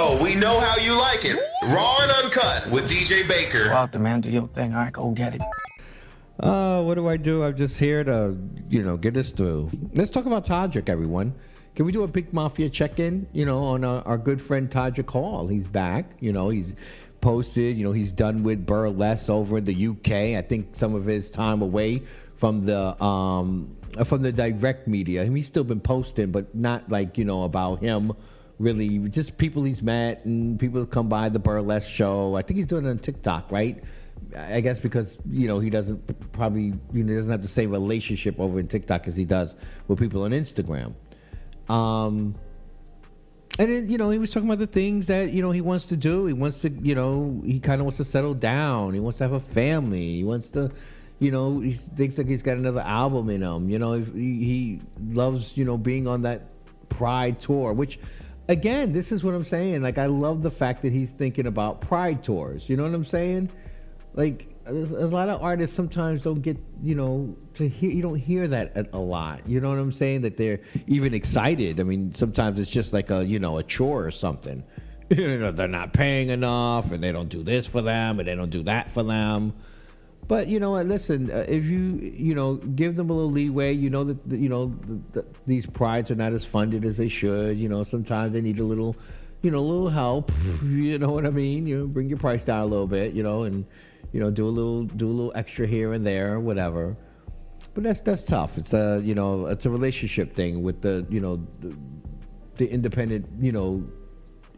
Oh, we know how you like it. Raw and uncut with DJ Baker. Go out there, man. Do your thing. All right, go get it. What do? I'm just here to, get us through. Let's talk about Todrick, everyone. Can we do a Pynk Mafia check-in, on our good friend Todrick Hall? He's back. He's posted, he's done with burlesque over in the UK. I think some of his time away from the direct media. He's still been posting, but not like, about him really. Just people he's met and people who come by the burlesque show. I think he's doing it on TikTok, right? I guess because, he doesn't have the same relationship over in TikTok as he does with people on Instagram. And then, he was talking about the things that, he wants to do. He wants to, he kind of wants to settle down. He wants to have a family. He wants to, he thinks like he's got another album in him. He loves, being on that Pride tour, which, again, this is what I'm saying. Like, I love the fact that he's thinking about Pride tours. You know what I'm saying? Like, a lot of artists sometimes don't get, to hear. You don't hear that a lot. You know what I'm saying? That they're even excited. I mean, sometimes it's just like a chore or something. They're not paying enough, and they don't do this for them, and they don't do that for them. But you know what? Listen, if you give them a little leeway, that these prides are not as funded as they should. Sometimes they need a little, little help. You know what I mean? Bring your price down a little bit. And do a little extra here and there, whatever. But that's tough. It's it's a relationship thing with the independent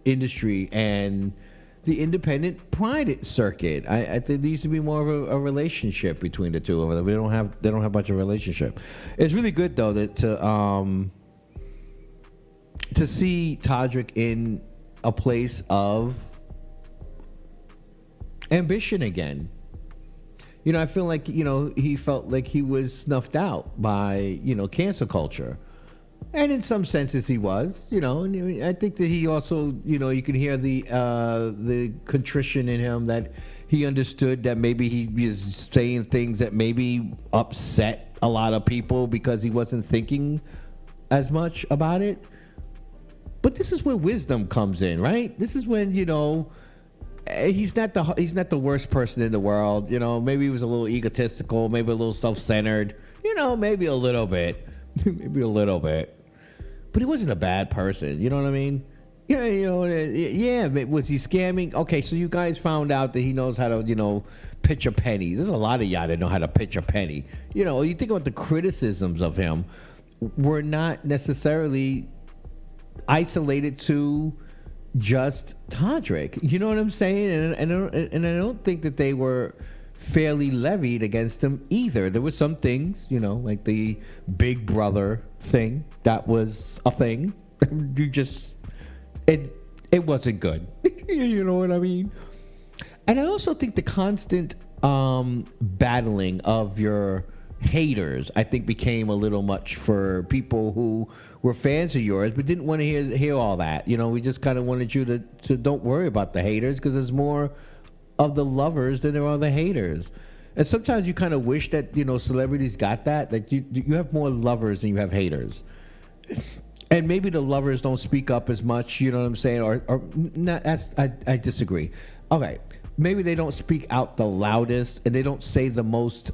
industry and the independent pride circuit. I think there needs to be more of a relationship between the two of them. They don't have much of a relationship. It's really good though that to see Todrick in a place of ambition again. I feel like he felt like he was snuffed out by cancel culture. And in some senses he was, and I think that he also, you can hear the contrition in him that he understood that maybe he was saying things that maybe upset a lot of people because he wasn't thinking as much about it. But this is where wisdom comes in, right? This is when, he's not the worst person in the world. Maybe he was a little egotistical, maybe a little self-centered, maybe a little bit. Maybe a little bit. But he wasn't a bad person. You know what I mean? Yeah. Was he scamming? Okay, so you guys found out that he knows how to, pitch a penny. There's a lot of y'all that know how to pitch a penny. You think about the criticisms of him were not necessarily isolated to just Todrick. You know what I'm saying? And I don't think that they were fairly levied against him either. There were some things, like the Big Brother thing, that was a thing. It wasn't good. You know what I mean? And I also think the constant battling of your haters, I think, became a little much for people who were fans of yours but didn't want to hear all that. We just kind of wanted you to don't worry about the haters, because there's more of the lovers than there are the haters. And sometimes you kind of wish that celebrities got that you have more lovers than you have haters. And maybe the lovers don't speak up as much, you know what I'm saying? Or not. I disagree. Okay, maybe they don't speak out the loudest and they don't say the most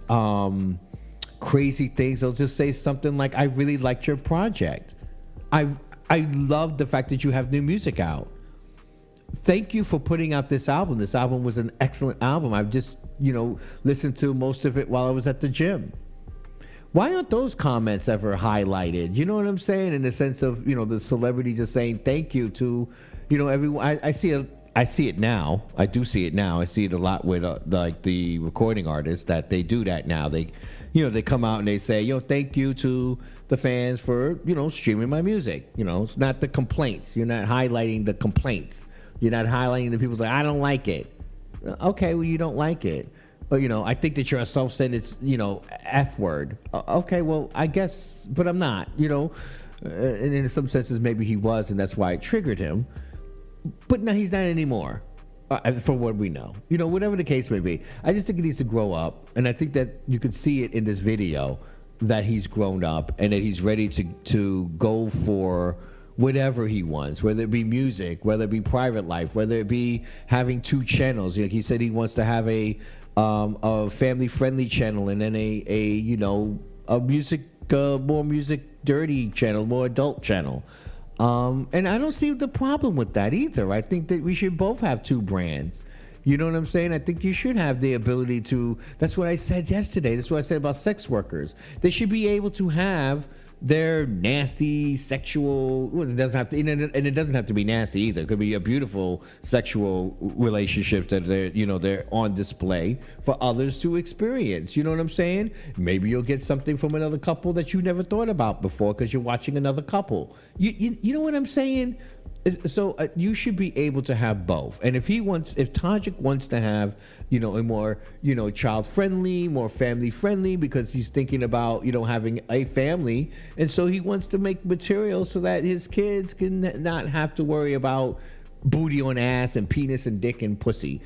crazy things. They'll just say something like, I really liked your project. I love the fact that you have new music out. Thank you for putting out this album. This album was an excellent album. I've just, listened to most of it while I was at the gym. Why aren't those comments ever highlighted? You know what I'm saying? In the sense of, the celebrity just saying thank you to, everyone. I see it now. I do see it now. I see it a lot with like the recording artists that they do that now. They come out and they say, thank you to the fans for, streaming my music. It's not the complaints. You're not highlighting the complaints. You're not highlighting the people like, I don't like it. Okay, well, you don't like it. Or, I think that you're a self-centered, F word. Okay, well, I guess, but I'm not, and in some senses, maybe he was, and that's why it triggered him. But no, he's not anymore, for what we know. Whatever the case may be. I just think he needs to grow up, and I think that you can see it in this video that he's grown up and that he's ready to go for whatever he wants, whether it be music, whether it be private life, whether it be having 2 channels. Like he said, he wants to have a family-friendly channel and then a music, more music dirty channel, more adult channel. And I don't see the problem with that either. I think that we should both have 2 brands. You know what I'm saying? I think you should have the ability to. That's what I said yesterday. That's what I said about sex workers. They should be able to have their nasty sexual. Well, it doesn't have to, and it doesn't have to be nasty either. It could be a beautiful sexual relationships that they're on display for others to experience. You know what I'm saying? Maybe you'll get something from another couple that you never thought about before because you're watching another couple. You know what I'm saying? So you should be able to have both. And if Todrick wants to have, a more, child friendly, more family friendly, because he's thinking about, having a family. And so he wants to make material so that his kids can not have to worry about booty on ass and penis and dick and pussy,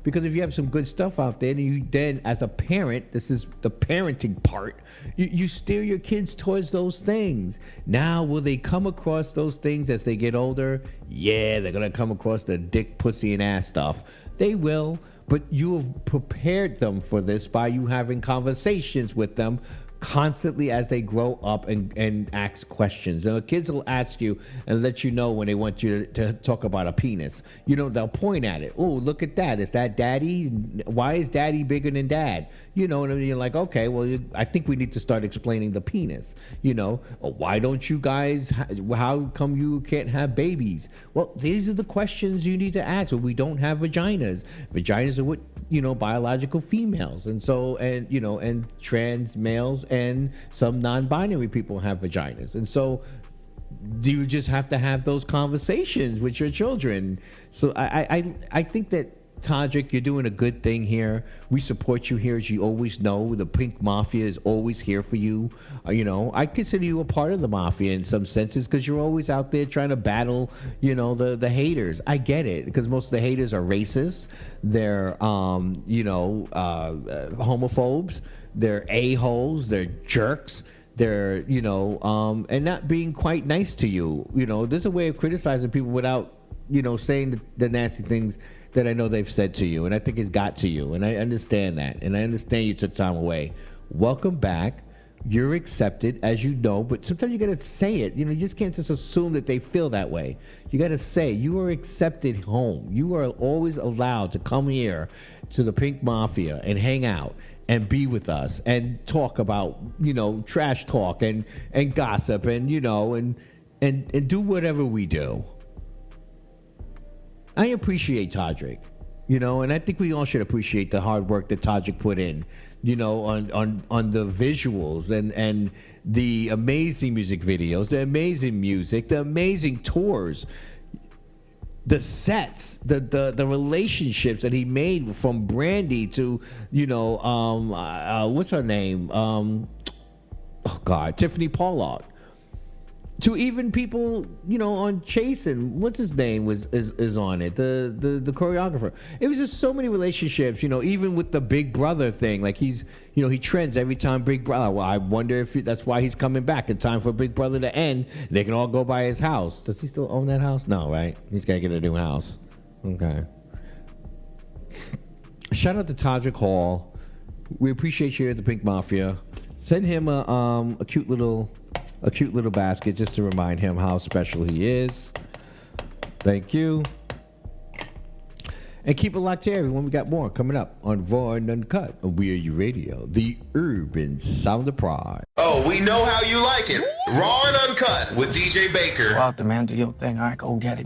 because if you have some good stuff out there, then as a parent, this is the parenting part, you steer your kids towards those things. Now, will they come across those things as they get older? Yeah, they're going to come across the dick, pussy, and ass stuff. They will, but you have prepared them for this by you having conversations with them constantly as they grow up and ask questions. Kids will ask you and let you know when they want you to talk about a penis. They'll point at it. Oh, look at that. Is that daddy? Why is daddy bigger than dad? And you're like, okay, well, I think we need to start explaining the penis. Why don't you guys, how come you can't have babies? Well, these are the questions you need to ask. Well, we don't have vaginas. Vaginas are what, biological females. And so, and trans males and some non-binary people have vaginas. And so you just have to have those conversations with your children. So I think that, Todrick, you're doing a good thing here. We support you here, as you always know. The Pynk Mafia is always here for you. I consider you a part of the mafia in some senses because you're always out there trying to battle, the haters. I get it, because most of the haters are racist. They're, homophobes. They're a-holes. They're jerks. They're, and not being quite nice to you. There's a way of criticizing people without, saying the nasty things that I know they've said to you, and I think it's got to you, and I understand that, and I understand you took time away. Welcome back. You're accepted, as you know, but sometimes you gotta say it. You just can't just assume that they feel that way. You gotta say you are accepted home. You are always allowed to come here to the Pynk Mafia and hang out and be with us and talk about, trash talk and gossip and, and do whatever we do. I appreciate Todrick, and I think we all should appreciate the hard work that Todrick put in, on the visuals and the amazing music videos, the amazing music, the amazing tours, the sets, the relationships that he made, from Brandy to, what's her name? Tiffany Pollard. To even people, on Chasen, what's his name is on it, the choreographer. It was just so many relationships, even with the Big Brother thing. Like he trends every time Big Brother. Well, I wonder if that's why he's coming back in time for Big Brother to end. They can all go by his house. Does he still own that house? No, right? He's got to get a new house. Okay. Shout out to Todrick Hall. We appreciate you at the Pynk Mafia. Send him a cute little basket just to remind him how special he is. Thank you. And keep it locked here, everyone. We got more coming up on Raw and Uncut on We Are You Radio, the urban sound of pride. Oh, we know how you like it. Raw and Uncut with DJ Baker. Go out there, man. Do your thing. All right, go get it.